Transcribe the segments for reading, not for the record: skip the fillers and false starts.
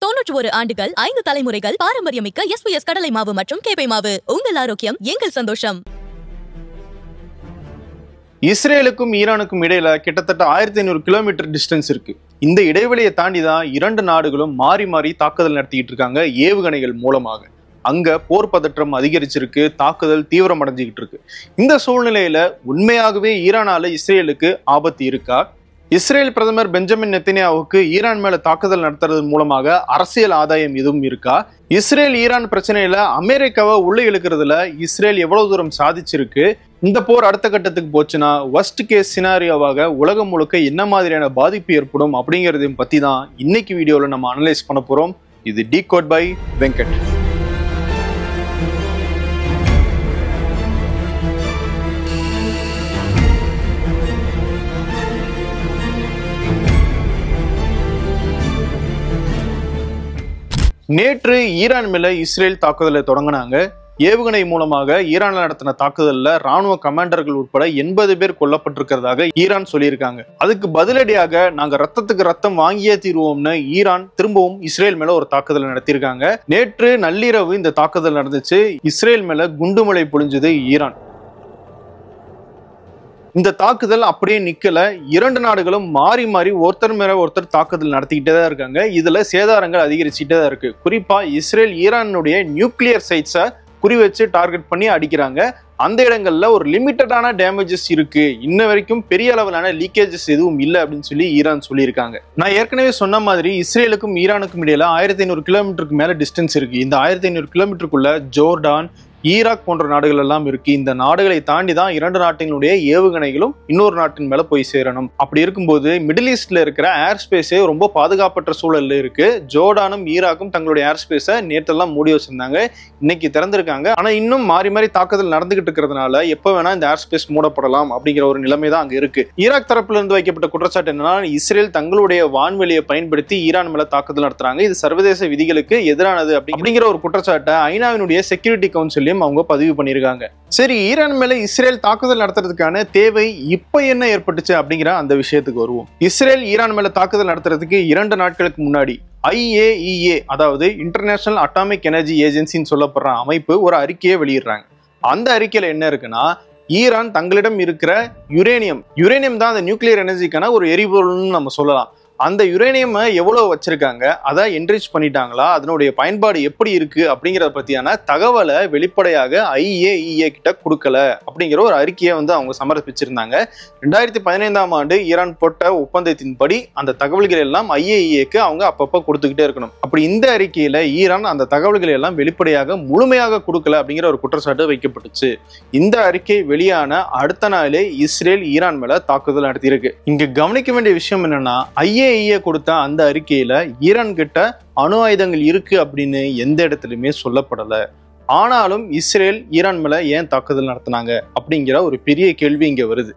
91 ஆண்டுகள் 5 தலைமுறைகள் பாரம்பரியமிக்க எஸ்பிஎஸ் கடலை மாவு மற்றும் கேப்பை மாவு. உங்கள் ஆரோக்கியம் எங்கள் சந்தோஷம். இஸ்ரேலுக்கும் ஈரானுக்கும் இடையில கிட்டத்தட்ட 1500 கிலோமீட்டர் டிஸ்டன்ஸ் இருக்கு. இந்த இடைவெளியை தாண்டி தான் இரண்டு நாடுகளும் மாறி மாறி தாக்குதல் நடத்திட்டு இருக்காங்க ஏவுகணைகள் மூலமாக. அங்க போர் பதற்றம் அதிகரிச்சிருக்கு, தாக்குதல் தீவிரம் அடைஞ்சுக்கிட்டு இருக்கு. இந்த சூழ்நிலையில உண்மையாகவே ஈரானால இஸ்ரேலுக்கு ஆபத்து இருக்கா? இஸ்ரேல் பிரதமர் பெஞ்சமின் நெத்தன்யாவுக்கு ஈரான் மேல தாக்குதல் நடத்துறது மூலமாக அரசியல் ஆதாயம் எதுவும் இருக்கா? இஸ்ரேல் ஈரான் பிரச்சனையில அமெரிக்காவை உள்ள இழுக்கிறதுல இஸ்ரேல் எவ்வளவு தூரம் சாதிச்சிருக்கு? இந்த போர் அடுத்த கட்டத்துக்கு போச்சுன்னா வர்ஸ்ட் கேஸ் சினாரியோவாக உலகம் முழுக்க என்ன மாதிரியான பாதிப்பு ஏற்படும் அப்படிங்கறதையும் பத்தி தான் இன்னைக்கு வீடியோல நம்ம அனலைஸ் பண்ண போறோம். இது டிகோட் பை வெங்கட். நேற்று ஈரான் மேல இஸ்ரேல் தாக்குதலை தொடங்கினாங்க. ஏவுகணை மூலமாக ஈரான் நடத்தின தாக்குதல்ல ராணுவ கமாண்டர்கள் உட்பட 80 பேர் கொல்லப்பட்டிருக்கிறதாக ஈரான் சொல்லியிருக்காங்க. அதுக்கு பதிலடியாக நாங்க ரத்தத்துக்கு ரத்தம் வாங்கியே தீர்வோம்னு ஈரான் திரும்பவும் இஸ்ரேல் மேல ஒரு தாக்குதல் நடத்தியிருக்காங்க. நேற்று நள்ளிரவு இந்த தாக்குதல் நடந்துச்சு. இஸ்ரேல் மேல குண்டுமழை பொழிஞ்சது ஈரான். இந்த தாக்குதல் அப்படியே நிக்கல. இரண்டு நாடுகளும் மாறி மாறி ஒருத்தர் மேல ஒருத்தர் தாக்குதல் நடத்திக்கிட்டே தான் இருக்காங்க. இதுல சேதாரங்கள் அதிகரிச்சுட்டே தான் இருக்கு. குறிப்பா இஸ்ரேல் ஈரானுடைய நியூக்ளியர் சைட்ஸை குறி வச்சு டார்கெட் பண்ணி அடிக்கிறாங்க. அந்த இடங்கள்ல ஒரு லிமிட்டடான டேமேஜஸ் இருக்கு, இன்ன வரைக்கும் பெரிய அளவிலான லீக்கேஜஸ் எதுவும் இல்லை அப்படின்னு சொல்லி ஈரான் சொல்லியிருக்காங்க. நான் ஏற்கனவே சொன்ன மாதிரி இஸ்ரேலுக்கும் ஈரானுக்கும் இடையில 1500 கிலோமீட்டருக்கு மேல டிஸ்டன்ஸ் இருக்கு. இந்த 1500 கிலோமீட்டருக்குள்ள ஜோர்டான், ஈராக் போன்ற நாடுகள் எல்லாம் இருக்கு. இந்த நாடுகளை தாண்டி தான் இரண்டு நாட்டினுடைய ஏவுகணைகளும் இன்னொரு நாட்டின் மேல போய் சேரணும். அப்படி இருக்கும்போது மிடில் ஈஸ்ட்ல இருக்கிற ஏர் ஸ்பேஸே ரொம்ப பாதுகாப்பற்ற சூழல்ல இருக்கு. ஜோர்டானும் ஈராக்கும் தங்களுடைய ஏர் ஸ்பேஸை நேற்றெல்லாம் மூடி வச்சிருந்தாங்க, இன்னைக்கு திறந்திருக்காங்க. ஆனா இன்னும் மாறி மாறி தாக்குதல் நடந்துகிட்டு இருக்கிறதுனால எப்ப வேணா இந்த ஏர் ஸ்பேஸ் மூடப்படலாம் அப்படிங்கிற ஒரு நிலைமை தான் அங்க இருக்கு. ஈராக் தரப்புல இருந்து வைக்கப்பட்ட குற்றச்சாட்டு என்னன்னா, இஸ்ரேல் தங்களுடைய வான்வெளியை பயன்படுத்தி ஈரான் மேல தாக்குதல் நடத்துறாங்க, இது சர்வதேச விதிகளுக்கு எதிரானது அப்படிங்கிற ஒரு குற்றச்சாட்டை ஐநாவினுடைய செக்யூரிட்டி கவுன்சில் அவங்க பதிவு பண்ணிருக்காங்க. சரி, ஈரான் மேல இஸ்ரேல் தாக்குதல் நடத்துறதுக்கான தேவை இப்ப என்ன ஏற்பட்டுச்சு அப்படிங்கிற அந்த விஷயத்துக்கு வருவோம். இஸ்ரேல் ஈரான் மேல தாக்குதல் நடத்துறதுக்கு 2 நாட்களுக்கு முன்னாடி IAEA, அதாவது இன்டர்நேஷனல் அட்டாமிக் எனர்ஜி ஏஜென்சின்னு சொல்லப்படுற அமைப்பு ஒரு அறிக்கையை வெளியிடுறாங்க. அந்த அறிக்கையில என்ன இருக்குன்னா, ஈரான் தங்களிடம் இருக்கிற யுரேனியம் தான் அந்த நியூக்ளியர் எனர்ஜிக்கான ஒரு எரிபொருள்னு நம்ம சொல்லலாம். அந்த யுரேனியம் எவ்வளவு வச்சிருக்காங்க, அதை என்ரிச் பண்ணிட்டாங்களா, அதனுடைய பயன்பாடு எப்படி இருக்கு அப்படிங்கிறத பத்தியான தகவலை வெளிப்படையாக IAEA கிட்ட கொடுக்கல அப்படிங்கிற ஒரு அறிக்கையை அவங்க சமர்ப்பிச்சிருந்தாங்க. 2015ஆம் ஆண்டு ஈரான் போட்ட ஒப்பந்தத்தின்படி அந்த தகவல்கள் எல்லாம் IAEAக்கு அவங்க அப்பப்ப கொடுத்துக்கிட்டே இருக்கணும். அப்படி இந்த அறிக்கையில ஈரான் அந்த தகவல்களை எல்லாம் வெளிப்படையாக முழுமையாக கொடுக்கல அப்படிங்கிற ஒரு குற்றச்சாட்டு வைக்கப்பட்டுச்சு. இந்த அறிக்கை வெளியான அடுத்த நாளே இஸ்ரேல் ஈரான் மேல தாக்குதல் நடத்தியிருக்கு. இங்க கவனிக்க வேண்டிய விஷயம் என்னன்னா, IAEA கொடுத்த அந்த அறிக்கையில ஈரான் கிட்ட அணு ஆயுதங்கள் இருக்கு அப்படின்னு எந்த இடத்துலயுமே சொல்லப்படல. ஆனாலும் இஸ்ரேல் ஈரான் மேல ஏன் தாக்குதல் நடத்தினாங்க அப்படிங்கிற ஒரு பெரிய கேள்வி இங்க வருது.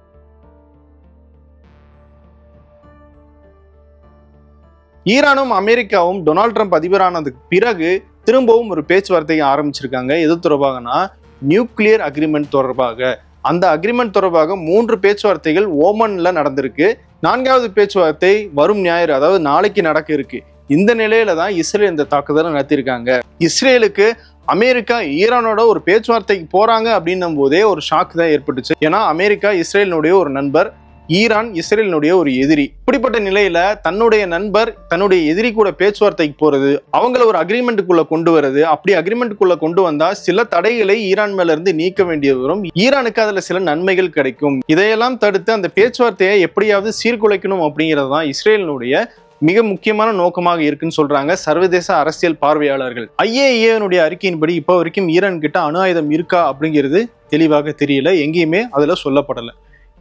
ஈரானும் அமெரிக்காவும் டொனால்ட் ட்ரம்ப் அதிபரானதுக்கு பிறகு திரும்பவும் ஒரு பேச்சுவார்த்தையை ஆரம்பிச்சிருக்காங்க. எது தொடர்பாகனா, நியூக்ளியர் அக்ரிமெண்ட் தொடர்பாக. அந்த அக்ரிமெண்ட் தொடர்பாக 3 பேச்சுவார்த்தைகள் ஓமன்ல நடந்திருக்கு. 4வது பேச்சுவார்த்தை வரும் ஞாயிறு, அதாவது நாளைக்கு நடக்க இருக்கு. இந்த நிலையில தான் இஸ்ரேல் இந்த தாக்குதலை நடத்தியிருக்காங்க. இஸ்ரேலுக்கு அமெரிக்கா ஈரானோட ஒரு பேச்சுவார்த்தைக்கு போறாங்க அப்படின்னும் போதே ஒரு ஷாக் தான் ஏற்பட்டுச்சு. ஏன்னா அமெரிக்கா இஸ்ரேலினுடைய ஒரு நண்பர், ஈரான் இஸ்ரேலினுடைய ஒரு எதிரி. இப்படிப்பட்ட நிலையில தன்னுடைய நண்பர் தன்னுடைய எதிரி கூட பேச்சுவார்த்தைக்கு போறது, அவங்கள ஒரு அக்ரிமெண்ட்டுக்குள்ள கொண்டு வருது. அப்படி அக்ரிமெண்ட்டுக்குள்ள கொண்டு வந்தா சில தடைகளை ஈரான் மேல இருந்து நீக்க வேண்டியது வரும். ஈரானுக்கு அதுல சில நன்மைகள் கிடைக்கும். இதையெல்லாம் தடுத்து அந்த பேச்சுவார்த்தையை எப்படியாவது சீர்குலைக்கணும் அப்படிங்கிறது தான் இஸ்ரேலினுடைய மிக முக்கியமான நோக்கமாக இருக்குன்னு சொல்றாங்க சர்வதேச அரசியல் பார்வையாளர்கள். IAEA அறிக்கையின்படி இப்ப வரைக்கும் ஈரான் கிட்ட அணு ஆயுதம் இருக்கா அப்படிங்கிறது தெளிவாக தெரியல, எங்கேயுமே அதுல சொல்லப்படல.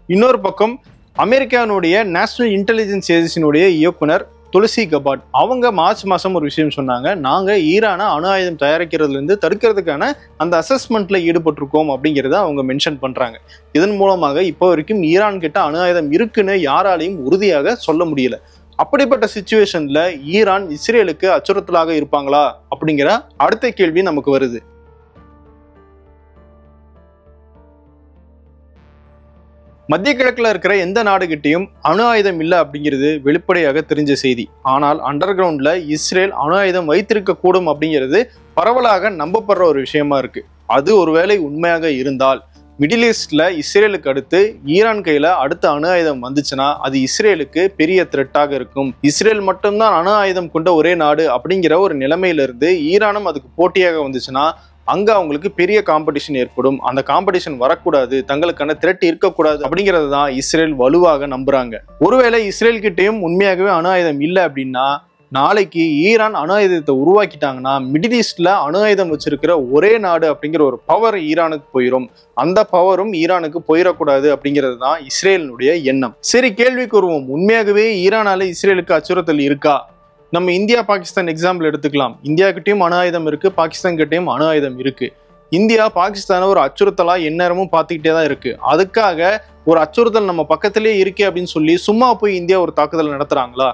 இன்னொரு பக்கம் அமெரிக்காவுடைய நேஷனல் இன்டெலிஜென்ஸ் ஏஜென்சியினுடைய இயக்குனர் துளசி கபாட் அவங்க மார்ச் மாசம் ஒரு விஷயம் சொன்னாங்க, நாங்க ஈரானை அணு ஆயுதம் தயாரிக்கிறதுல இருந்து தடுக்கிறதுக்கான அந்த அசஸ்மெண்ட்ல ஈடுபட்டிருக்கோம் அப்படிங்கிறத அவங்க மென்ஷன் பண்றாங்க. இதன் மூலமாக இப்போ வரைக்கும் ஈரான் கிட்ட அணு ஆயுதம் இருக்குன்னு யாராலையும் உறுதியாக சொல்ல முடியல. அப்படிப்பட்ட சிச்சுவேஷன்ல ஈரான் இஸ்ரேலுக்கு அச்சுறுத்தலாக இருப்பாங்களா அப்படிங்கிற அடுத்த கேள்வி நமக்கு வருது. மத்திய கிழக்குல இருக்கிற எந்த நாடுகிட்டையும் அணு ஆயுதம் இல்லை அப்படிங்கிறது வெளிப்படையாக தெரிஞ்ச செய்தி. ஆனால் அண்டர் கிரவுண்ட்ல இஸ்ரேல் அணு ஆயுதம் வைத்திருக்க கூடும் அப்படிங்கிறது பரவலாக நம்பப்படுற ஒரு விஷயமா இருக்கு. அது ஒருவேளை உண்மையாக இருந்தால் மிடில் ஈஸ்ட்ல இஸ்ரேலுக்கு அடுத்து ஈரான் கையில அடுத்த அணு ஆயுதம் வந்துச்சுன்னா அது இஸ்ரேலுக்கு பெரிய த்ரெட்டாக இருக்கும். இஸ்ரேல் மட்டும்தான் அணு ஆயுதம் கொண்ட ஒரே நாடு அப்படிங்கிற ஒரு நிலைமையில இருந்து ஈரானும் அதுக்கு போட்டியாக வந்துச்சுன்னா அங்க அவங்களுக்கு பெரிய காம்படிஷன் ஏற்படும். அந்த காம்படிஷன் வரக்கூடாது, தங்களுக்கான த்ரெட் இருக்கக்கூடாது அப்படிங்கிறது தான் இஸ்ரேல் வலுவாக நம்புறாங்க. ஒருவேளை இஸ்ரேல் கிட்டையும் உண்மையாகவே அணு ஆயுதம் இல்லை அப்படின்னா நாளைக்கு ஈரான் அணு ஆயுதத்தை உருவாக்கிட்டாங்கன்னா மிடில் ஈஸ்ட்ல அணு ஆயுதம் வச்சிருக்கிற ஒரே நாடு அப்படிங்கிற ஒரு பவர் ஈரானுக்கு போயிடும். அந்த பவரும் ஈரானுக்கு போயிடக்கூடாது அப்படிங்கிறது தான் இஸ்ரேலினுடைய எண்ணம். சரி, கேள்விக்கு வருவோம். உண்மையாகவே ஈரானால இஸ்ரேலுக்கு அச்சுறுத்தல் இருக்கா? நம்ம இந்தியா பாகிஸ்தான் எக்ஸாம்பிள் எடுத்துக்கலாம். இந்தியா கிட்டையும் அணு ஆயுதம் இருக்கு, பாகிஸ்தான் கிட்டையும் அணு ஆயுதம் இருக்கு. இந்தியா பாகிஸ்தானை ஒரு அச்சுறுத்தலா எந்நேரமும் பார்த்துக்கிட்டே தான் இருக்கு. அதுக்காக ஒரு அச்சுறுத்தல் நம்ம பக்கத்திலே இருக்கே அப்படின்னு சொல்லி சும்மா போய் இந்தியா ஒரு தாக்குதல் நடத்துறாங்களா?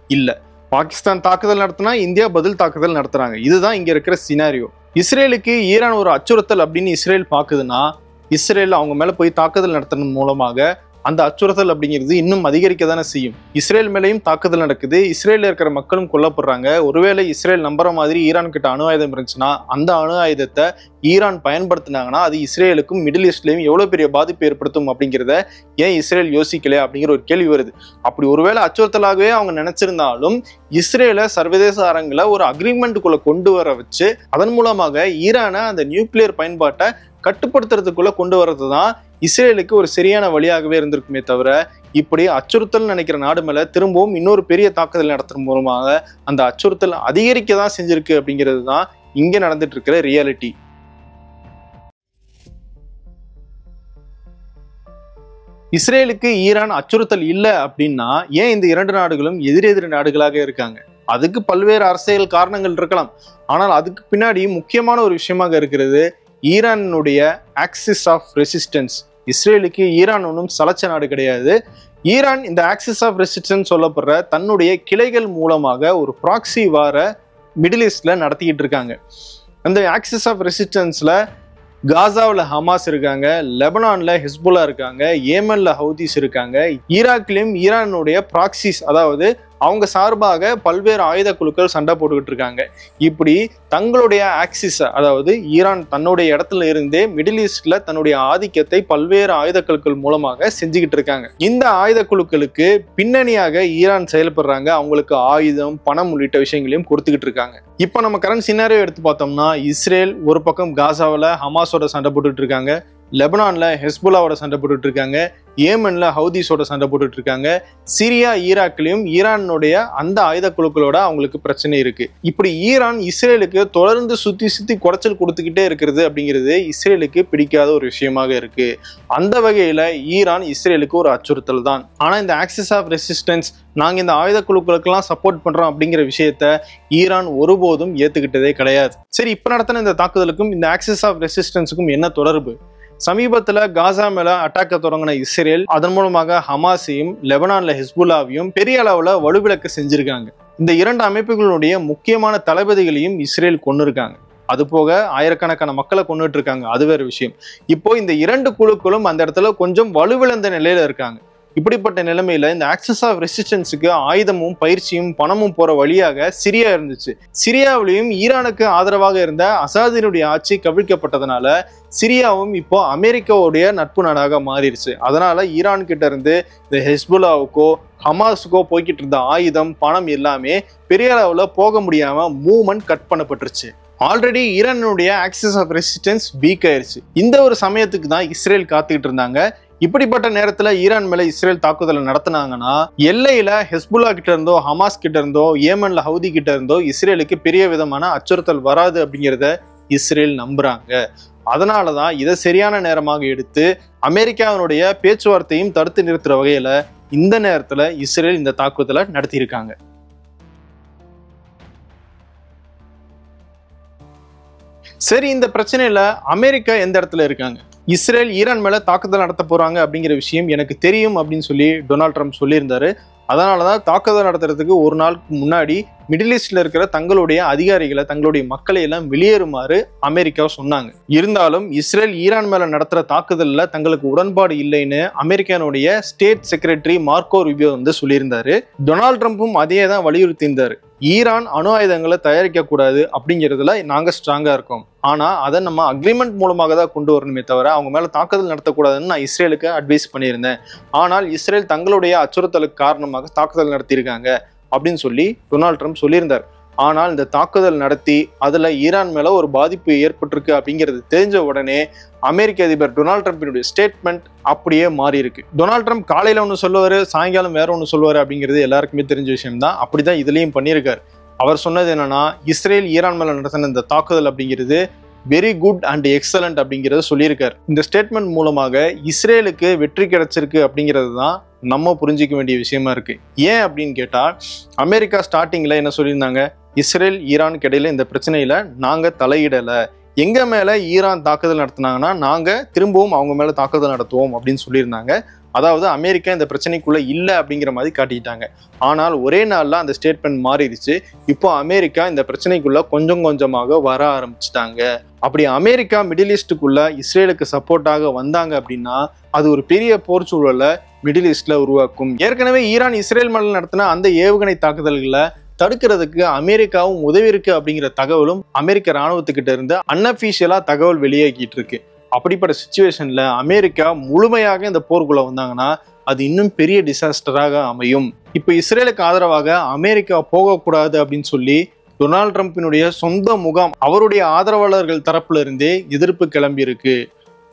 இல்ல. பாகிஸ்தான் தாக்குதல் நடத்தினா இந்தியா பதில் தாக்குதல் நடத்துறாங்க. இதுதான் இங்க இருக்கிற சினாரியோ. இஸ்ரேலுக்கு ஈரான் ஒரு அச்சுறுத்தல் அப்படின்னு இஸ்ரேல் பாக்குதுன்னா இஸ்ரேல் அவங்க மேல போய் தாக்குதல் நடத்துறது மூலமாக அந்த அச்சுறுத்தல் அப்படிங்கிறது இன்னும் அதிகரிக்க தானே செய்யும். இஸ்ரேல் மேலேயும் தாக்குதல் நடக்குது, இஸ்ரேலில் இருக்கிற மக்களும் கொல்லப்படுறாங்க. ஒருவேளை இஸ்ரேல் நம்புற மாதிரி ஈரான் கிட்ட அணு ஆயுதம் இருந்துச்சுன்னா அந்த அணு ஆயுதத்தை ஈரான் பயன்படுத்தினாங்கன்னா அது இஸ்ரேலுக்கும் மிடில் ஈஸ்ட்லயும் எவ்வளவு பெரிய பாதிப்பு ஏற்படுத்தும் அப்படிங்கிறத ஏன் இஸ்ரேல் யோசிக்கல அப்படிங்கிற ஒரு கேள்வி வருது. அப்படி ஒருவேளை அச்சுறுத்தலாகவே அவங்க நினைச்சிருந்தாலும் இஸ்ரேலை சர்வதேச அரங்கில் ஒரு அக்ரிமெண்ட்டுக்குள்ள கொண்டு வர வச்சு அதன் மூலமாக ஈரானை அந்த நியூக்ளியர் பயன்பாட்டை கட்டுப்படுத்துறதுக்குள்ள கொண்டு வர்றது தான் இஸ்ரேலுக்கு ஒரு சரியான வழியாகவே இருந்திருக்குமே தவிர இப்படி அச்சுறுத்தல் நினைக்கிற நாடு மேல திரும்பவும் இன்னொரு பெரிய தாக்குதல் நடத்துறது மூலமாக அந்த அச்சுறுத்தல் அதிகரிக்க தான் செஞ்சிருக்கு அப்படிங்கிறது தான் இங்க நடந்துட்டு இருக்கிற ரியாலிட்டி. இஸ்ரேலுக்கு ஈரான் அச்சுறுத்தல் இல்லை அப்படின்னா ஏன் இந்த இரண்டு நாடுகளும் எதிரெதிர் நாடுகளாக இருக்காங்க? அதுக்கு பல்வேறு அரசியல் காரணங்கள் இருக்கலாம். ஆனால் அதுக்கு பின்னாடி முக்கியமான ஒரு விஷயமாக இருக்கிறது ஈரானுடைய ஆக்சிஸ் ஆஃப் ரெசிஸ்டன்ஸ். இஸ்ரேலுக்கு ஈரான் ஒன்றும் சலச்ச நாடு கிடையாது. ஈரான் இந்த ஆக்சிஸ் ஆஃப் ரெசிஸ்டன்ஸ் சொல்லப்படுற தன்னுடைய கிளைகள் மூலமாக ஒரு ப்ராக்சி வார மிடில் ஈஸ்ட்ல நடத்திக்கிட்டு இருக்காங்க. அந்த ஆக்சிஸ் ஆஃப் ரெசிஸ்டன்ஸ்ல காசாவில் ஹமாஸ் இருக்காங்க, லெபனான்ல ஹிஸ்புல்லா இருக்காங்க, ஏமன்ல ஹவுதிஸ் இருக்காங்க, ஈராக்லயும் ஈரானுடைய ப்ராக்சிஸ் அதாவது அவங்க சார்பாக பல்வேறு ஆயுத குழுக்கள் சண்டை போட்டுக்கிட்டு இருக்காங்க. இப்படி தங்களுடைய ஆக்சிஸ் அதாவது ஈரான் தன்னுடைய இடத்துல இருந்தே மிடில் ஈஸ்ட்ல தன்னுடைய ஆதிக்கத்தை பல்வேறு ஆயுத குழுக்கள் மூலமாக செஞ்சுக்கிட்டு இருக்காங்க. இந்த ஆயுத குழுக்களுக்கு பின்னணியாக ஈரான் செயல்படுறாங்க. அவங்களுக்கு ஆயுதம், பணம் உள்ளிட்ட விஷயங்களையும் கொடுத்துக்கிட்டு இருக்காங்க. இப்போ நம்ம கரண்ட் சினாரியோ எடுத்து பார்த்தோம்னா இஸ்ரேல் ஒரு பக்கம் காசாவில் ஹமாஸோட சண்டை போட்டுட்டு இருக்காங்க, லெபனான்ல ஹெஸ்புல்லாவோட சண்டை போட்டுட்டு இருக்காங்க, ஏமன்ல ஹவுதிஸோட சண்டை போட்டுட்டு இருக்காங்க, சிரியா ஈராக்லயும் ஈரானுடைய அந்த ஆயுத குழுக்களோட அவங்களுக்கு பிரச்சனை இருக்கு. இப்படி ஈரான் இஸ்ரேலுக்கு தொடர்ந்து சுத்தி குறைச்சல் கொடுத்துக்கிட்டே இருக்கிறது அப்படிங்கிறது இஸ்ரேலுக்கு பிடிக்காத ஒரு விஷயமாக இருக்கு. அந்த வகையில ஈரான் இஸ்ரேலுக்கு ஒரு அச்சுறுத்தல் தான். ஆனா இந்த ஆக்சிஸ் ஆஃப் ரெசிஸ்டன்ஸ் நாங்க இந்த ஆயுத குழுக்களுக்கெல்லாம் சப்போர்ட் பண்றோம் அப்படிங்கிற விஷயத்த ஈரான் ஒருபோதும் ஏத்துக்கிட்டதே கிடையாது. சரி, இப்ப நடத்தின இந்த தாக்குதலுக்கும் இந்த ஆக்சிஸ் ஆஃப் ரெசிஸ்டன்ஸுக்கும் என்ன தொடர்பு? சமீபத்துல காசா மேல அட்டாக்க தொடங்கின இஸ்ரேல் அதன் மூலமாக ஹமாஸையும் லெபனான்ல ஹிஸ்புல்லாவையும் பெரிய அளவுல வலுவிழக்க செஞ்சிருக்காங்க. இந்த இரண்டு அமைப்புகளுடைய முக்கியமான தளபதிகளையும் இஸ்ரேல் கொண்டு இருக்காங்க. அது போக ஆயிரக்கணக்கான மக்களை கொண்டுட்டு இருக்காங்க, அது வேற விஷயம். இப்போ இந்த இரண்டு குழுக்களும் அந்த இடத்துல கொஞ்சம் வலுவிழந்த நிலையில இருக்காங்க. இப்படிப்பட்ட நிலைமையில இந்த ஆக்சிஸ் ஆஃப் ரெசிஸ்டன்ஸுக்கு ஆயுதமும் பயிற்சியும் பணமும் போற வழியாக சிரியா இருந்துச்சு. சிரியாவிலையும் ஈரானுக்கு ஆதரவாக இருந்த அசாதினுடைய ஆட்சி கவிழ்க்கப்பட்டதுனால சிரியாவும் இப்போ அமெரிக்காவுடைய நட்பு நாடாக மாறிடுச்சு. அதனால ஈரான் கிட்ட இருந்து இந்த ஹெஸ்புல்லாவுக்கோ ஹமாஸுக்கோ போய்கிட்டு இருந்த ஆயுதம், பணம் எல்லாமே பெரிய அளவுல போக முடியாம மூவ்மெண்ட் கட் பண்ணப்பட்டுருச்சு. ஆல்ரெடி ஈரானுடைய ஆக்சிஸ் ஆஃப் ரெசிஸ்டன்ஸ் வீக் ஆயிருச்சு. இந்த ஒரு சமயத்துக்கு தான் இஸ்ரேல் காத்துக்கிட்டு இருந்தாங்க. இப்படிப்பட்ட நேரத்துல ஈரான் மேல இஸ்ரேல் தாக்குதலை நடத்தினாங்கன்னா எல்லையில ஹெஸ்புல்லா கிட்ட இருந்தோ ஹமாஸ் கிட்ட இருந்தோ ஏமன்ல ஹவுதி கிட்ட இருந்தோ இஸ்ரேலுக்கு பெரிய விதமான அச்சுறுத்தல் வராது அப்படிங்கிறத இஸ்ரேல் நம்புறாங்க. அதனாலதான் இதை சரியான நேரமாக எடுத்து அமெரிக்காவினுடைய பேச்சுவார்த்தையும் தடுத்து நிறுத்துற வகையில இந்த நேரத்துல இஸ்ரேல் இந்த தாக்குதலை நடத்தியிருக்காங்க. சரி, இந்த பிரச்சனையில அமெரிக்கா எந்த இடத்துல இருக்காங்க? இஸ்ரேல் ஈரான் மேல தாக்குதல் நடத்த போறாங்க அப்படிங்கிற விஷயம் எனக்கு தெரியும் அப்படின்னு சொல்லி டொனால்ட் ட்ரம்ப் சொல்லியிருந்தாரு. அதனாலதான் தாக்குதல் நடத்துறதுக்கு ஒரு நாளுக்கு முன்னாடி மிடில் ஈஸ்ட்ல இருக்கிற தங்களுடைய அதிகாரிகளை, தங்களுடைய மக்களை எல்லாம் வெளியேறுமாறு அமெரிக்கா சொன்னாங்க. இருந்தாலும் இஸ்ரேல் ஈரான் மேல நடத்துற தாக்குதல்ல தங்களுக்கு உடன்பாடு இல்லைன்னு அமெரிக்கானுடைய ஸ்டேட் செக்ரட்டரி மார்க்கோ ரூபியோ சொல்லியிருந்தாரு. டொனால்ட் ட்ரம்ப்பும் அதே தான் வலியுறுத்தி இருந்தாரு. ஈரான் அணு ஆயுதங்களை தயாரிக்க கூடாது அப்படிங்கிறதுல நாங்க ஸ்ட்ராங்கா இருக்கோம். ஆனா அதை நம்ம அக்ரிமெண்ட் மூலமாக தான் கொண்டு வரணுமே தவிர அவங்க மேல தாக்குதல் நடத்தக்கூடாதுன்னு நான் இஸ்ரேலுக்கு அட்வைஸ் பண்ணியிருந்தேன். ஆனால் இஸ்ரேல் தங்களுடைய அச்சுறுத்தலுக்கு காரணமாக தாக்குதல் நடத்தியிருக்காங்க அப்படின்னு சொல்லி டொனால்ட் ட்ரம்ப் சொல்லியிருந்தார். ஆனால் இந்த தாக்குதல் நடத்தி அதுல ஈரான் மேல ஒரு பாதிப்பு ஏற்பட்டிருக்கு அப்படிங்கிறது தெரிஞ்ச உடனே அமெரிக்க அதிபர் டொனால்ட் ட்ரம்பினுடைய ஸ்டேட்மெண்ட் அப்படியே மாறி இருக்கு. டொனால்ட் ட்ரம்ப் காலையில ஒன்று சொல்லுவாரு, சாயங்காலம் வேற ஒன்று சொல்லுவாரு அப்படிங்கிறது எல்லாருக்குமே தெரிஞ்ச விஷயம் தான். அப்படிதான் இதுலயும் பண்ணியிருக்காரு. அவர் சொன்னது என்னன்னா, இஸ்ரேல் ஈரான் மேல நடத்தின இந்த தாக்குதல் அப்படிங்கிறது வெரி குட் அண்ட் எக்ஸலண்ட் அப்படிங்கிறத சொல்லியிருக்காரு. இந்த ஸ்டேட்மெண்ட் மூலமாக இஸ்ரேலுக்கு வெற்றி கிடைச்சிருக்கு அப்படிங்கிறது தான் நம்ம புரிஞ்சிக்க வேண்டிய விஷயமா இருக்கு. ஏன் அப்படின்னு கேட்டா, அமெரிக்கா ஸ்டார்டிங்ல என்ன சொல்லியிருந்தாங்க, இஸ்ரேல் ஈரானுக்கு இடையில இந்த பிரச்சனையில நாங்க தலையிடல, எங்க மேல ஈரான் தாக்குதல் நடத்தினாங்கன்னா நாங்க திரும்பவும் அவங்க மேல தாக்குதல் நடத்துவோம் அப்படின்னு சொல்லியிருந்தாங்க. அதாவது அமெரிக்கா இந்த பிரச்சனைக்குள்ள இல்லை அப்படிங்கிற மாதிரி காட்டிக்கிட்டாங்க. ஆனால் ஒரே நாள்ல அந்த ஸ்டேட்மெண்ட் மாறிடுச்சு. இப்போ அமெரிக்கா இந்த பிரச்சனைக்குள்ள கொஞ்சம் கொஞ்சமாக வர ஆரம்பிச்சுட்டாங்க. அப்படி அமெரிக்கா மிடில் ஈஸ்டுக்குள்ள இஸ்ரேலுக்கு சப்போர்ட்டாக வந்தாங்க அப்படின்னா அது ஒரு பெரிய போர் சூழலை மிடில் ஈஸ்ட்ல உருவாக்கும். ஏற்கனவே ஈரான் இஸ்ரேல் மேல நடத்தின அந்த ஏவுகணை தாக்குதல்களை தடுக்கிறதுக்கு அமெரிக்காவும் உதவி இருக்கு அப்படிங்கிற தகவலும் அமெரிக்க ராணுவத்துக்கிட்ட இருந்து அன்அபிஷியலா தகவல் வெளியாகிட்டு இருக்கு. அப்படிப்பட்ட சிச்சுவேஷன்ல அமெரிக்கா முழுமையாக இந்த போருக்குள்ள வந்தாங்கன்னா அது இன்னும் பெரிய டிசாஸ்டராக அமையும். இப்ப இஸ்ரேலுக்கு ஆதரவாக அமெரிக்கா போகக்கூடாது அப்படின்னு சொல்லி டொனால்ட் ட்ரம்பினுடைய சொந்த முகாம் அவருடைய ஆதரவாளர்கள் தரப்புல இருந்தே எதிர்ப்பு கிளம்பி இருக்கு.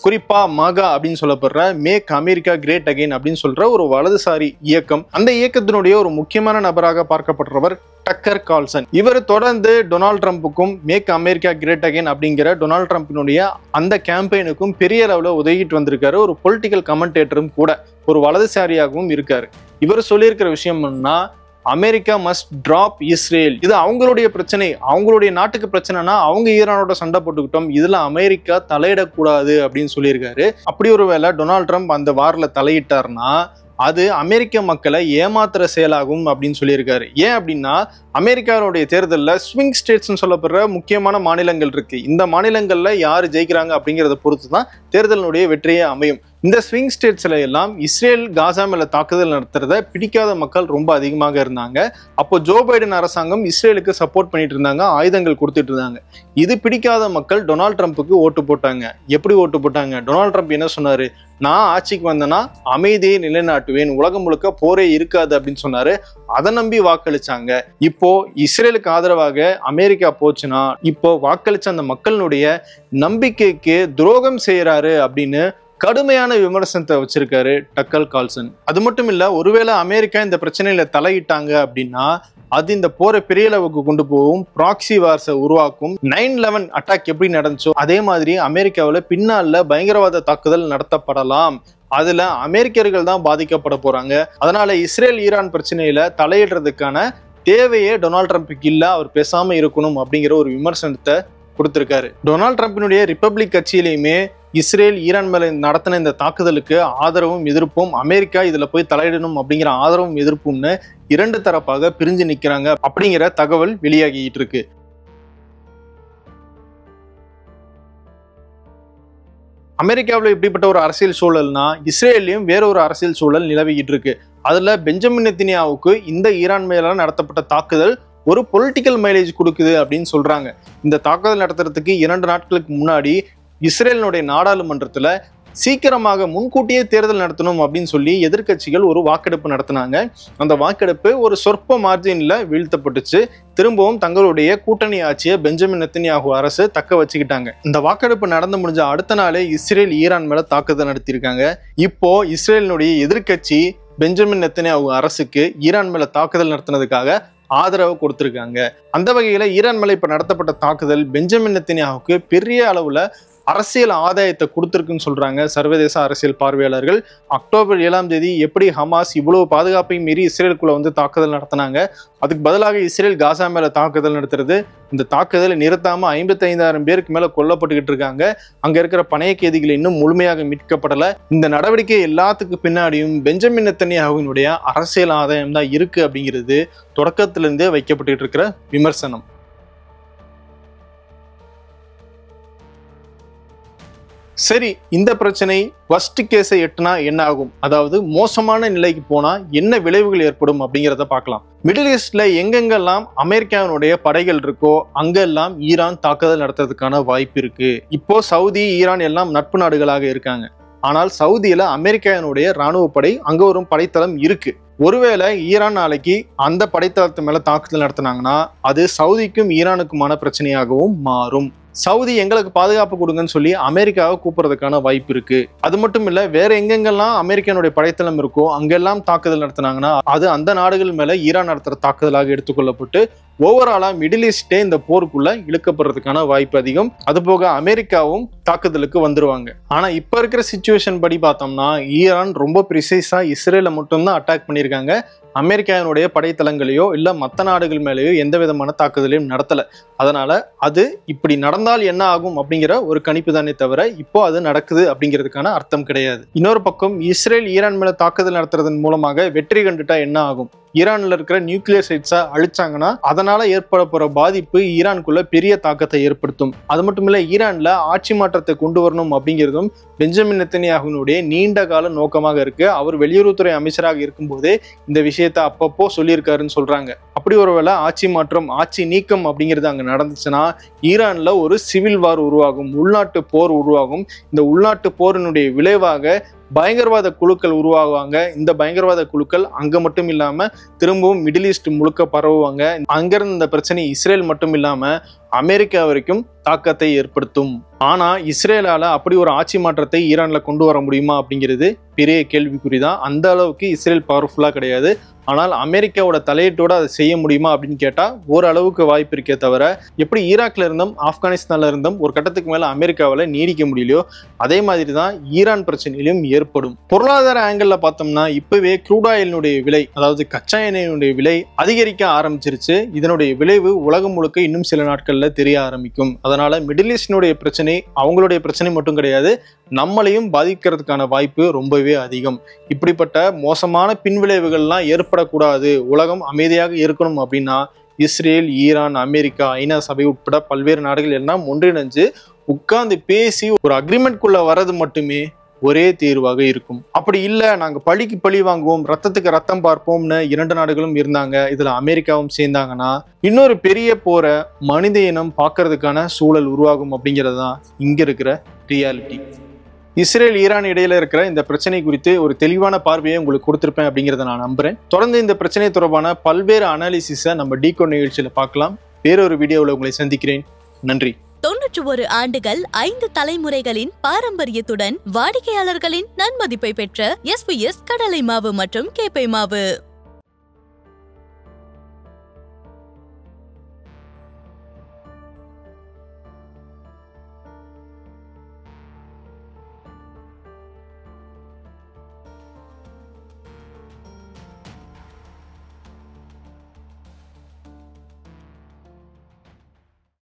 குறிப்பா மகா அப்படின்னு சொல்லப்படுற மேக் அமெரிக்கா கிரேட் அகைன் அப்படின்னு சொல்ற ஒரு வலதுசாரி இயக்கம், அந்த இயக்கத்தினுடைய ஒரு முக்கியமான நபராக பார்க்கப்படுறவர் டக்கர் கார்ல்சன். இவர் தொடர்ந்து டொனால்ட் ட்ரம்புக்கும் மேக் அமெரிக்கா கிரேட் அகைன் அப்படிங்கிற டொனால்ட் ட்ரம்பினுடைய அந்த கேம்பெயினுக்கும் பெரிய அளவுல உதவிட்டு வந்திருக்காரு. ஒரு பொலிட்டிக்கல் கமெண்டேட்டரும் கூட, ஒரு வலதுசாரியாகவும் இருக்காரு. இவர் சொல்லியிருக்கிற விஷயம் என்னன்னா, அமெரிக்கா மஸ்ட் டிராப் இஸ்ரேல். இது அவங்களுடைய பிரச்சனை, அவங்களுடைய நாட்டுக்கு பிரச்சனைனா அவங்க ஈரானோட சண்டை போட்டுக்கிட்டோம், இதுல அமெரிக்கா தலையிடக்கூடாது அப்படின்னு சொல்லியிருக்காரு. அப்படி ஒரு வேளை டொனால்ட் ட்ரம்ப் அந்த வார்ல தலையிட்டார்னா அது அமெரிக்க மக்களை ஏமாத்துற செயலாகும் அப்படின்னு சொல்லியிருக்காரு. ஏன் அப்படின்னா, அமெரிக்காவுடைய தேர்தலில் ஸ்விங் ஸ்டேட்ஸ்ன்னு சொல்லப்படுற முக்கியமான மாநிலங்கள் இருக்கு. இந்த மாநிலங்கள்ல யாரு ஜெயிக்கிறாங்க அப்படிங்கிறத பொறுத்து தான் தேர்தலினுடைய வெற்றியே அமையும். இந்த ஸ்விங் ஸ்டேட்ஸ்ல எல்லாம் இஸ்ரேல் காசா மேல தாக்குதல் நடத்துறத பிடிக்காத மக்கள் ரொம்ப அதிகமாக இருந்தாங்க. அப்போ ஜோ பைடன் அரசாங்கம் இஸ்ரேலுக்கு சப்போர்ட் பண்ணிட்டு இருந்தாங்க, ஆயுதங்கள் கொடுத்துட்டு இருந்தாங்க. இது பிடிக்காத மக்கள் டொனால்ட் ட்ரம்புக்கு ஓட்டு போட்டாங்க. எப்படி ஓட்டு போட்டாங்க? டொனால்ட் ட்ரம்ப் என்ன சொன்னாரு, நான் ஆட்சிக்கு வந்தேன்னா அமைதியை நிலைநாட்டுவேன், உலகம் முழுக்க போரே இருக்காது அப்படின்னு சொன்னாரு. அதை நம்பி வாக்களிச்சாங்க. இப்போ இஸ்ரேலுக்கு ஆதரவாக அமெரிக்கா போச்சுன்னா இப்போ வாக்களிச்ச அந்த மக்களுடைய நம்பிக்கைக்கு துரோகம் செய்யறாரு அப்படின்னு கடுமையான விமர்சனத்தை வச்சிருக்காரு டக்கர் கார்ல்சன். அது மட்டும் இல்ல, ஒருவேளை அமெரிக்கா இந்த பிரச்சனையில தலையிட்டாங்க அப்படின்னா அது இந்த போரை பெரிய அளவுக்கு கொண்டு போகும், ப்ராக்சி வார்ஸை உருவாக்கும். 9/11 அட்டாக் எப்படி நடந்துச்சோ அதே மாதிரி அமெரிக்காவில் பின்னால பயங்கரவாத தாக்குதல் நடத்தப்படலாம். அதுல அமெரிக்கர்கள் தான் பாதிக்கப்பட போறாங்க. அதனால இஸ்ரேல் ஈரான் பிரச்சனையில தலையிடுறதுக்கான தேவையே டொனால்ட் ட்ரம்புக்கு இல்ல, அவர் பேசாம இருக்கணும் அப்படிங்கிற ஒரு விமர்சனத்தை கொடுத்திருக்காரு. டொனால்ட் ட்ரம்பினுடைய ரிப்பப்ளிக் கட்சியிலையுமே இஸ்ரேல் ஈரான் மேல நடத்தின இந்த தாக்குதலுக்கு ஆதரவும் எதிர்ப்பும், அமெரிக்கா இதுல போய் தலையிடணும் அப்படிங்கிற ஆதரவும் எதிர்ப்பும்னு இரண்டு தரப்பாக பிரிஞ்சு நிக்கிறாங்க அப்படிங்கிற தகவல் வெளியாகிட்டு இருக்கு. அமெரிக்காவில் இப்படிப்பட்ட ஒரு அரசியல் சூழல்னா இஸ்ரேலையும் வேற ஒரு அரசியல் சூழல் நிலவிக்கிட்டு இருக்கு. அதுல பெஞ்சமின் நெத்தன்யாவுக்கு இந்த ஈரான் மேல நடத்தப்பட்ட தாக்குதல் ஒரு பொலிட்டிக்கல் மைலேஜ் கொடுக்குது அப்படின்னு சொல்றாங்க. இந்த தாக்குதல் நடத்துறதுக்கு 2 நாட்களுக்கு முன்னாடி இஸ்ரேலினுடைய நாடாளுமன்றத்துல சீக்கிரமாக முன்கூட்டியே தேர்தல் நடத்தணும் அப்படின்னு சொல்லி எதிர்கட்சிகள் ஒரு வாக்கெடுப்பு நடத்தினாங்க. அந்த வாக்கெடுப்பு ஒரு சொற்ப மார்ஜின்ல வீழ்த்தப்பட்டுச்சு. திரும்பவும் தங்களுடைய கூட்டணி ஆட்சியை பெஞ்சமின் நெத்தன்யாஹு அரசு தக்க வச்சுக்கிட்டாங்க. இந்த வாக்கெடுப்பு நடந்து முடிஞ்ச அடுத்த நாளே இஸ்ரேல் ஈரான் மேல தாக்குதல் நடத்தியிருக்காங்க. இப்போ இஸ்ரேலினுடைய எதிர்கட்சி பெஞ்சமின் நெத்தன்யாஹு அரசுக்கு ஈரான் மேல தாக்குதல் நடத்தினதுக்காக ஆதரவு கொடுத்திருக்காங்க. அந்த வகையில ஈரான் மேல இப்ப நடத்தப்பட்ட தாக்குதல் பெஞ்சமின் நெத்தன்யாஹுக்கு பெரிய அளவுல அரசியல் ஆதாயத்தை கொடுத்திருக்குன்னு சொல்றாங்க சர்வதேச அரசியல் பார்வையாளர்கள். அக்டோபர் 7ஆம் தேதி எப்படி ஹமாஸ் இவ்வளவு பாதுகாப்பை மீறி இஸ்ரேலுக்குள்ள வந்து தாக்குதல் நடத்தினாங்க, அதுக்கு பதிலாக இஸ்ரேல் காசா மேல தாக்குதல் நடத்துறது, இந்த தாக்குதலை நிறுத்தாம 55,000 பேருக்கு மேல கொல்லப்பட்டுக்கிட்டு இருக்காங்க. அங்க இருக்கிற பணைய கைதிகள் இன்னும் முழுமையாக மீட்கப்படல. இந்த நடவடிக்கை எல்லாத்துக்கு பின்னாடியும் பெஞ்சமின் நெத்தன்யாஹுவினுடைய அரசியல் ஆதாயம் தான் இருக்கு அப்படிங்கிறது தொடக்கத்திலிருந்தே வைக்கப்பட்டு இருக்கிற விமர்சனம். சரி, இந்த பிரச்சனை வர்ஸ்ட் கேஸை எட்டுனா என்ன ஆகும், அதாவது மோசமான நிலைக்கு போனா என்ன விளைவுகள் ஏற்படும் அப்படிங்கிறத பார்க்கலாம். மிடில் ஈஸ்ட்ல எங்கெங்கெல்லாம் அமெரிக்காவினுடைய படைகள் இருக்கோ அங்கெல்லாம் ஈரான் தாக்குதல் நடத்துறதுக்கான வாய்ப்பு இருக்கு. இப்போ சவுதி, ஈரான் எல்லாம் நட்பு நாடுகளாக இருக்காங்க. ஆனால் சவுதியில அமெரிக்காவினுடைய ராணுவ படை, அங்க ஒரு படைத்தளம் இருக்கு. ஒருவேளை ஈரான் நாளைக்கு அந்த படைத்தளத்து மேல தாக்குதல் நடத்தினாங்கன்னா அது சவுதிக்கும் ஈரானுக்குமான பிரச்சனையாகவும் மாறும். சவுதி எங்களுக்கு பாதுகாப்பு கொடுங்கன்னு சொல்லி அமெரிக்காவை கூப்பிடுறதுக்கான வாய்ப்பு இருக்கு. அது மட்டும் இல்ல, வேற எங்கெங்கெல்லாம் அமெரிக்கானுடைய படைத்தளம் இருக்கோ அங்கெல்லாம் தாக்குதல் நடத்தினாங்கன்னா அது அந்த நாடுகள் மேல ஈரான் நடத்துற தாக்குதலாக எடுத்துக்கொள்ளப்பட்டு ஓவராலா மிடில் ஈஸ்டே இந்த போருக்குள்ள இழுக்கப்படுறதுக்கான வாய்ப்பு அதிகம். அது போக அமெரிக்காவும் தாக்குதலுக்கு வந்துருவாங்க. ஆனா இப்ப இருக்கிற சிச்சுவேஷன் படி பார்த்தோம்னா ஈரான் ரொம்ப ப்ரிசைஸா இஸ்ரேலை மட்டும்தான் அட்டாக் பண்ணியிருக்காங்க. அமெரிக்காவினுடைய படைத்தளங்களையோ இல்ல மற்ற நாடுகள் மேலேயோ எந்த விதமான தாக்குதலையும் நடத்தல. அதனால அது இப்படி நடந்தால் என்ன ஆகும் அப்படிங்கிற ஒரு கணிப்பு தானே தவிர இப்போ அது நடக்குது அப்படிங்கிறதுக்கான அர்த்தம் கிடையாது. இன்னொரு பக்கம் இஸ்ரேல் ஈரான் மேல தாக்குதல் நடத்துறதன் மூலமாக வெற்றி கண்டுட்டா என்ன ஆகும், ஈரான்ல இருக்கிற நியூக்ளியர் சைட்ஸை அழிச்சாங்கன்னா அதனால ஏற்பட போற பாதிப்பு ஈரானுக்குள்ள பெரிய தாக்கத்தை ஏற்படுத்தும். அது மட்டும் இல்ல, ஈரான்ல ஆட்சி மாற்றத்தை கொண்டு வரணும் அப்படிங்கிறதும் பெஞ்சமின் நெத்தன்யாஹுவினுடைய நீண்ட கால நோக்கமாக இருக்கு. அவர் வெளியுறவுத்துறை அமைச்சராக இருக்கும்போதே இந்த விஷயத்தை அப்பப்போ சொல்லியிருக்காருன்னு சொல்றாங்க. அப்படி ஒருவேளை ஆட்சி மாற்றம், ஆட்சி நீக்கம் அப்படிங்கிறது அங்க நடந்துச்சுன்னா ஈரான்ல ஒரு சிவில் வார் உருவாகும், உள்நாட்டு போர் உருவாகும். இந்த உள்நாட்டு போரினுடைய விளைவாக பயங்கரவாத குழுக்கள் உருவாகுவாங்க. இந்த பயங்கரவாத குழுக்கள் அங்க மட்டும் இல்லாம திரும்பவும் மிடில் ஈஸ்ட் முழுக்க பரவுவாங்க. அங்கிருந்து இந்த பிரச்சனை இஸ்ரேல் மட்டும் இல்லாம அமெரிக்கா வரைக்கும் தாக்கத்தை ஏற்படுத்தும். ஆனா இஸ்ரேலால அப்படி ஒரு ஆட்சி மாற்றத்தை ஈரான்ல கொண்டு வர முடியுமா அப்படிங்கிறது பெரிய கேள்விக்குறிதான். அந்த அளவுக்கு இஸ்ரேல் பவர்ஃபுல்லா கிடையாது. ஆனால் அமெரிக்காவோட தலையீட்டோட அதை செய்ய முடியுமா அப்படின்னு கேட்டா ஓரளவுக்கு வாய்ப்பு இருக்கே தவிர, எப்படி ஈராக்ல இருந்தும் ஆப்கானிஸ்தான்ல இருந்தும் ஒரு கட்டத்துக்கு மேல அமெரிக்காவில நீடிக்க முடியலையோ அதே மாதிரி தான் ஈரான் பிரச்சனையிலும் ஏற்படும். பொருளாதார ஆங்கிள் பார்த்தோம்னா இப்பவே க்ரூட் ஆயிலினுடைய விலை, அதாவது கச்சா எண்ணெயினுடைய விலை அதிகரிக்க ஆரம்பிச்சிருச்சு. இதனுடைய விளைவு உலகம் முழுக்க இன்னும் சில நாட்கள்ல தெரிய ஆரம்பிக்கும். அதனால மிடில் ஈஸ்டினுடைய பிரச்சனை அவங்களுடைய பிரச்சனை மட்டும் கிடையாது, நம்மளையும் பாதிக்கிறதுக்கான வாய்ப்பு ரொம்பவே அதிகம். இப்படிப்பட்ட மோசமான பின்விளைவுகள்லாம் ஏற்படக்கூடாது, உலகம் அமைதியாக இருக்கணும் அப்படின்னா இஸ்ரேல், ஈரான், அமெரிக்கா, ஐநா சபை உட்பட பல்வேறு நாடுகள் எல்லாம் ஒன்றிணைஞ்சு உட்கார்ந்து பேசி ஒரு அக்ரிமெண்ட்குள்ள வர்றது மட்டுமே ஒரே தீர்வாக இருக்கும். அப்படி இல்ல, நாங்க பழிக்கு பழி வாங்குவோம், ரத்தத்துக்கு ரத்தம் பார்ப்போம்னு இரண்டு நாடுகளும் இருந்தாங்க, இதுல அமெரிக்காவும் சேர்ந்தாங்கன்னா இன்னொரு பெரிய போரை மனித இனம் பார்க்கறதுக்கான சூழல் உருவாகும் அப்படிங்கிறது தான் இங்க இருக்கிற ரியாலிட்டி. இஸ்ரேல், ஈரான் இடையில இருக்கிற இந்த பிரச்சனை குறித்து ஒரு தெளிவான பார்வையை உங்களுக்கு கொடுத்திருப்பேன் அப்படிங்கிறத நான் நம்புறேன். தொடர்ந்து இந்த பிரச்சனை தொடர்பான பல்வேறு அனாலிசிஸை நம்ம டீகோட் நிகழ்ச்சியில பார்க்கலாம். வேறொரு வீடியோவில் உங்களை சந்திக்கிறேன். நன்றி. 91 ஆண்டுகள் 5 தலைமுறைகளின் பாரம்பரியத்துடன் வாடிக்கையாளர்களின் நன்மதிப்பை பெற்ற SVS கடலை மாவு மற்றும் கேப்பை மாவு.